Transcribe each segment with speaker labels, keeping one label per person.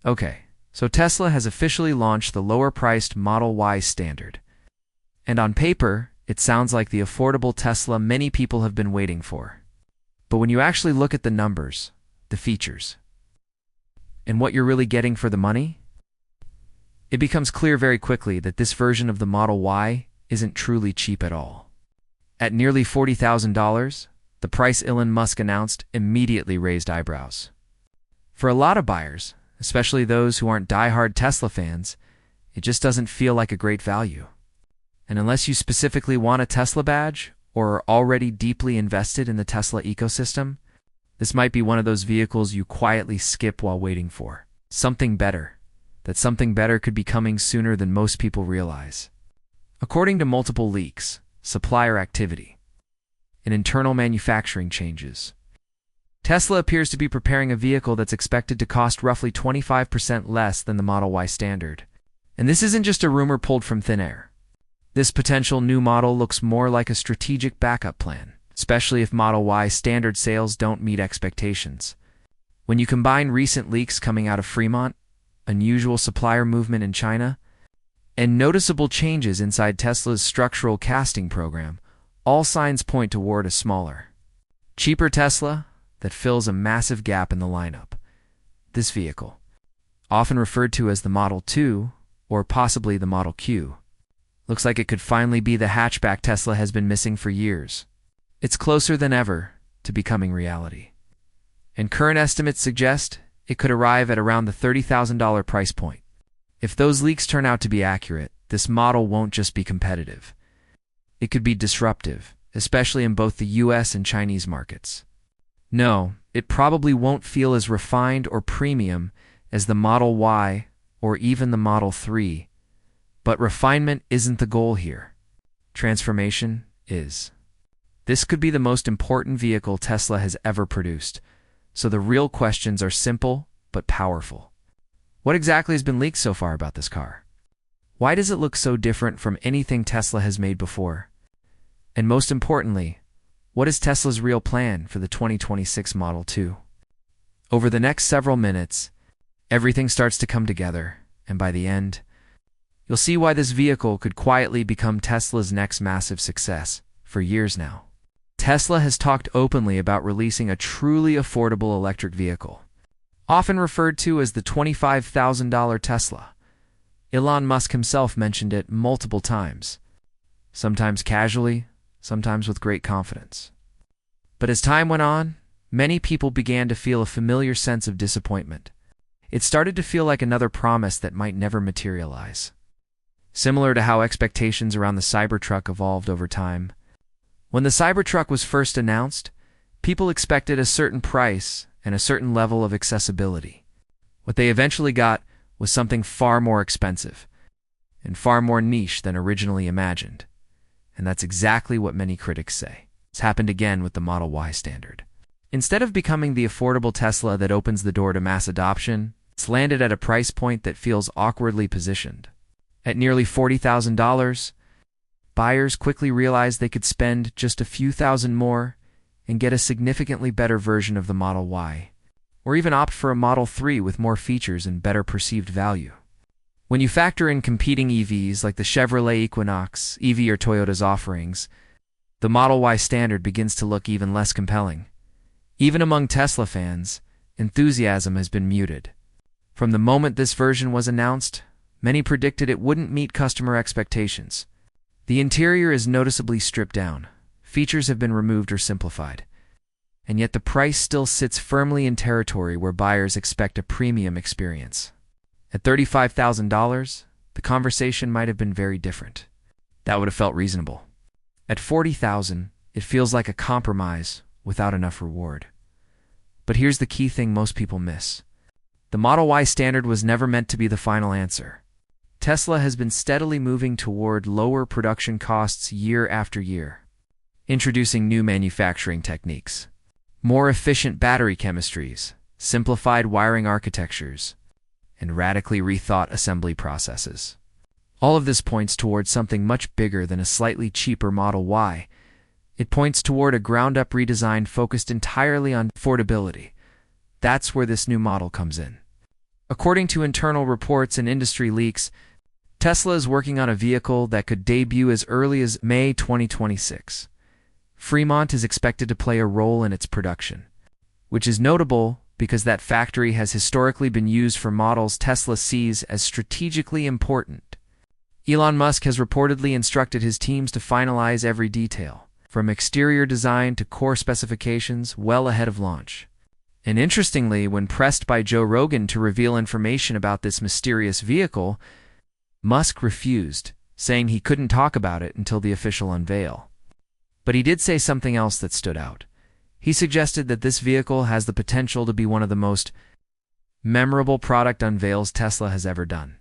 Speaker 1: Okay, so Tesla has officially launched the lower-priced Model Y standard. And on paper, it sounds like the affordable Tesla many people have been waiting for. But when you actually look at the numbers, the features, and what you're really getting for the money, it becomes clear very quickly that this version of the Model Y isn't truly cheap at all. At nearly $40,000, the price Elon Musk announced immediately raised eyebrows. For a lot of buyers, especially those who aren't die-hard Tesla fans, it just doesn't feel like a great value. And unless you specifically want a Tesla badge or are already deeply invested in the Tesla ecosystem, this might be one of those vehicles you quietly skip while waiting for something better. That something better could be coming sooner than most people realize. According to multiple leaks, supplier activity, and internal manufacturing changes, Tesla appears to be preparing a vehicle that's expected to cost roughly 25% less than the Model Y standard. And this isn't just a rumor pulled from thin air. This potential new model looks more like a strategic backup plan, especially if Model Y standard sales don't meet expectations. When you combine recent leaks coming out of Fremont, unusual supplier movement in China, and noticeable changes inside Tesla's structural casting program, all signs point toward a smaller, cheaper Tesla that fills a massive gap in the lineup. This vehicle, often referred to as the Model 2 or possibly the Model Q, looks like it could finally be the hatchback Tesla has been missing for years. It's closer than ever to becoming reality. And current estimates suggest it could arrive at around the $30,000 price point. If those leaks turn out to be accurate, this model won't just be competitive. It could be disruptive, especially in both the US and Chinese markets. No, it probably won't feel as refined or premium as the Model Y or even the Model 3. But refinement isn't the goal here. Transformation is. This could be the most important vehicle Tesla has ever produced. So the real questions are simple but powerful. What exactly has been leaked so far about this car? Why does it look so different from anything Tesla has made before? And most importantly, what is Tesla's real plan for the 2026 Model 2? Over the next several minutes, everything starts to come together, and by the end, you'll see why this vehicle could quietly become Tesla's next massive success for years now. Tesla has talked openly about releasing a truly affordable electric vehicle, often referred to as the $25,000 Tesla. Elon Musk himself mentioned it multiple times, sometimes casually, sometimes with great confidence. But as time went on, many people began to feel a familiar sense of disappointment. It started to feel like another promise that might never materialize. Similar to how expectations around the Cybertruck evolved over time. When the Cybertruck was first announced, people expected a certain price and a certain level of accessibility. What they eventually got was something far more expensive and far more niche than originally imagined. And that's exactly what many critics say. It's happened again with the Model Y standard. Instead of becoming the affordable Tesla that opens the door to mass adoption, it's landed at a price point that feels awkwardly positioned. At nearly $40,000, buyers quickly realized they could spend just a few thousand more and get a significantly better version of the Model Y, or even opt for a Model 3 with more features and better perceived value. When you factor in competing EVs like the Chevrolet Equinox, EV or Toyota's offerings, the Model Y standard begins to look even less compelling. Even among Tesla fans, enthusiasm has been muted. From the moment this version was announced, many predicted it wouldn't meet customer expectations. The interior is noticeably stripped down, features have been removed or simplified, and yet the price still sits firmly in territory where buyers expect a premium experience. At $35,000, the conversation might have been very different. That would have felt reasonable. At $40,000, it feels like a compromise without enough reward. But here's the key thing most people miss. The Model Y standard was never meant to be the final answer. Tesla has been steadily moving toward lower production costs year after year, introducing new manufacturing techniques, more efficient battery chemistries, simplified wiring architectures, and radically rethought assembly processes. All of this points towards something much bigger than a slightly cheaper Model Y. It points toward a ground-up redesign focused entirely on affordability. That's where this new model comes in. According to internal reports and industry leaks, Tesla is working on a vehicle that could debut as early as May 2026. Fremont is expected to play a role in its production, which is notable because that factory has historically been used for models Tesla sees as strategically important. Elon Musk has reportedly instructed his teams to finalize every detail, from exterior design to core specifications, well ahead of launch. And interestingly, when pressed by Joe Rogan to reveal information about this mysterious vehicle, Musk refused, saying he couldn't talk about it until the official unveil. But he did say something else that stood out. He suggested that this vehicle has the potential to be one of the most memorable product unveils Tesla has ever done.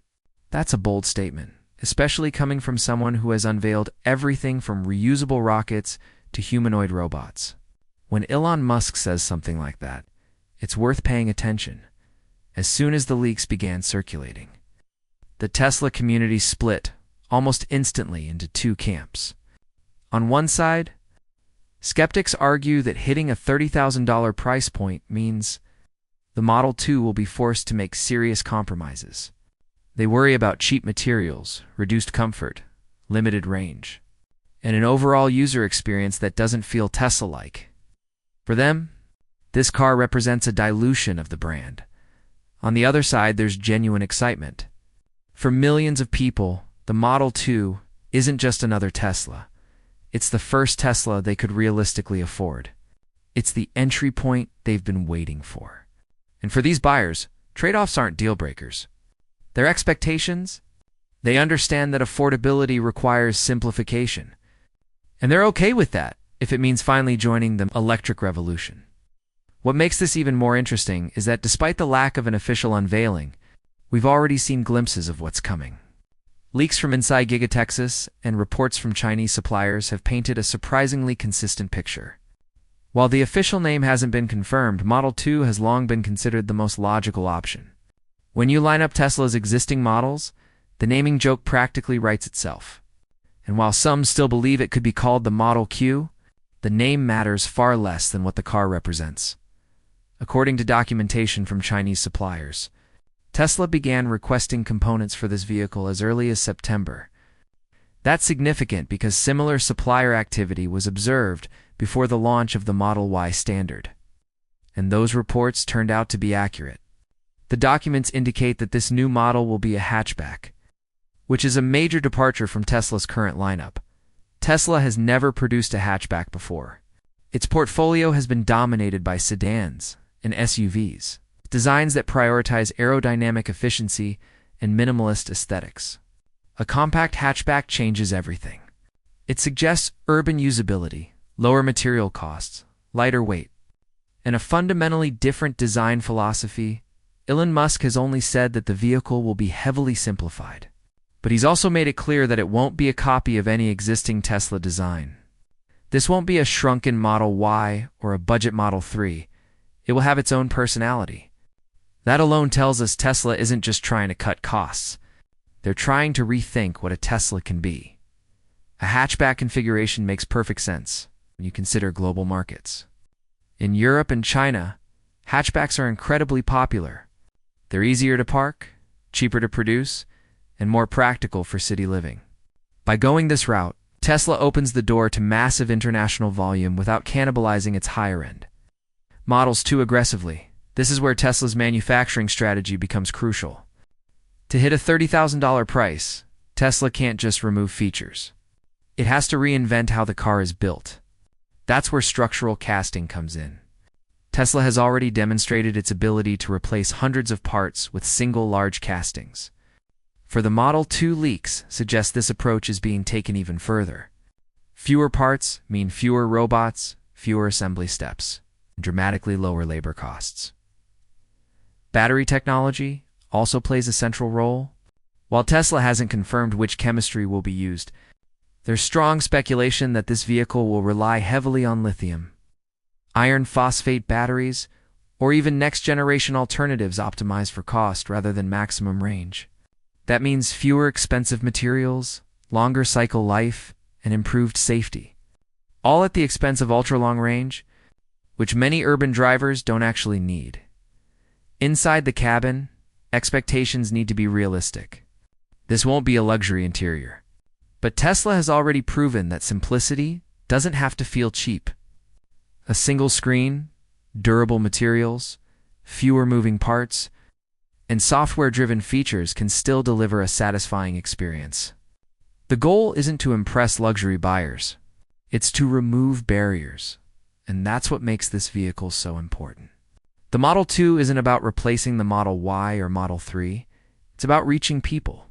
Speaker 1: That's a bold statement, especially coming from someone who has unveiled everything from reusable rockets to humanoid robots. When Elon Musk says something like that, it's worth paying attention. As soon as the leaks began circulating, the Tesla community split almost instantly into two camps. On one side, skeptics argue that hitting a $30,000 price point means the Model 2 will be forced to make serious compromises. They worry about cheap materials, reduced comfort, limited range, and an overall user experience that doesn't feel Tesla-like. For them, this car represents a dilution of the brand. On the other side, there's genuine excitement. For millions of people, the Model 2 isn't just another Tesla. It's the first Tesla they could realistically afford. It's the entry point they've been waiting for. And for these buyers, trade-offs aren't deal breakers. Their expectations? They understand that affordability requires simplification. And they're okay with that if it means finally joining the electric revolution. What makes this even more interesting is that despite the lack of an official unveiling, we've already seen glimpses of what's coming. Leaks from inside Giga, Texas, and reports from Chinese suppliers have painted a surprisingly consistent picture. While the official name hasn't been confirmed, Model 2 has long been considered the most logical option. When you line up Tesla's existing models, the naming joke practically writes itself. And while some still believe it could be called the Model Q, the name matters far less than what the car represents. According to documentation from Chinese suppliers, Tesla began requesting components for this vehicle as early as September. That's significant because similar supplier activity was observed before the launch of the Model Y standard. And those reports turned out to be accurate. The documents indicate that this new model will be a hatchback, which is a major departure from Tesla's current lineup. Tesla has never produced a hatchback before. Its portfolio has been dominated by sedans and SUVs, designs that prioritize aerodynamic efficiency and minimalist aesthetics. A compact hatchback changes everything. It suggests urban usability, lower material costs, lighter weight, and a fundamentally different design philosophy. Elon Musk has only said that the vehicle will be heavily simplified, but he's also made it clear that it won't be a copy of any existing Tesla design. This won't be a shrunken Model Y or a budget Model 3. It will have its own personality. That alone tells us Tesla isn't just trying to cut costs. They're trying to rethink what a Tesla can be. A hatchback configuration makes perfect sense when you consider global markets. In Europe and China, hatchbacks are incredibly popular. They're easier to park, cheaper to produce, and more practical for city living. By going this route, Tesla opens the door to massive international volume without cannibalizing its higher end models too aggressively. This is where Tesla's manufacturing strategy becomes crucial. To hit a $30,000 price, Tesla can't just remove features. It has to reinvent how the car is built. That's where structural casting comes in. Tesla has already demonstrated its ability to replace hundreds of parts with single large castings. For the Model 2 leaks suggest this approach is being taken even further. Fewer parts mean fewer robots, fewer assembly steps, and dramatically lower labor costs. Battery technology also plays a central role. While Tesla hasn't confirmed which chemistry will be used, there's strong speculation that this vehicle will rely heavily on lithium, iron phosphate batteries, or even next-generation alternatives optimized for cost rather than maximum range. That means fewer expensive materials, longer cycle life, and improved safety, all at the expense of ultra-long range, which many urban drivers don't actually need. Inside the cabin, expectations need to be realistic. This won't be a luxury interior. But Tesla has already proven that simplicity doesn't have to feel cheap. A single screen, durable materials, fewer moving parts, and software-driven features can still deliver a satisfying experience. The goal isn't to impress luxury buyers. It's to remove barriers, and that's what makes this vehicle so important. The Model 2 isn't about replacing the Model Y or Model 3. It's about reaching people.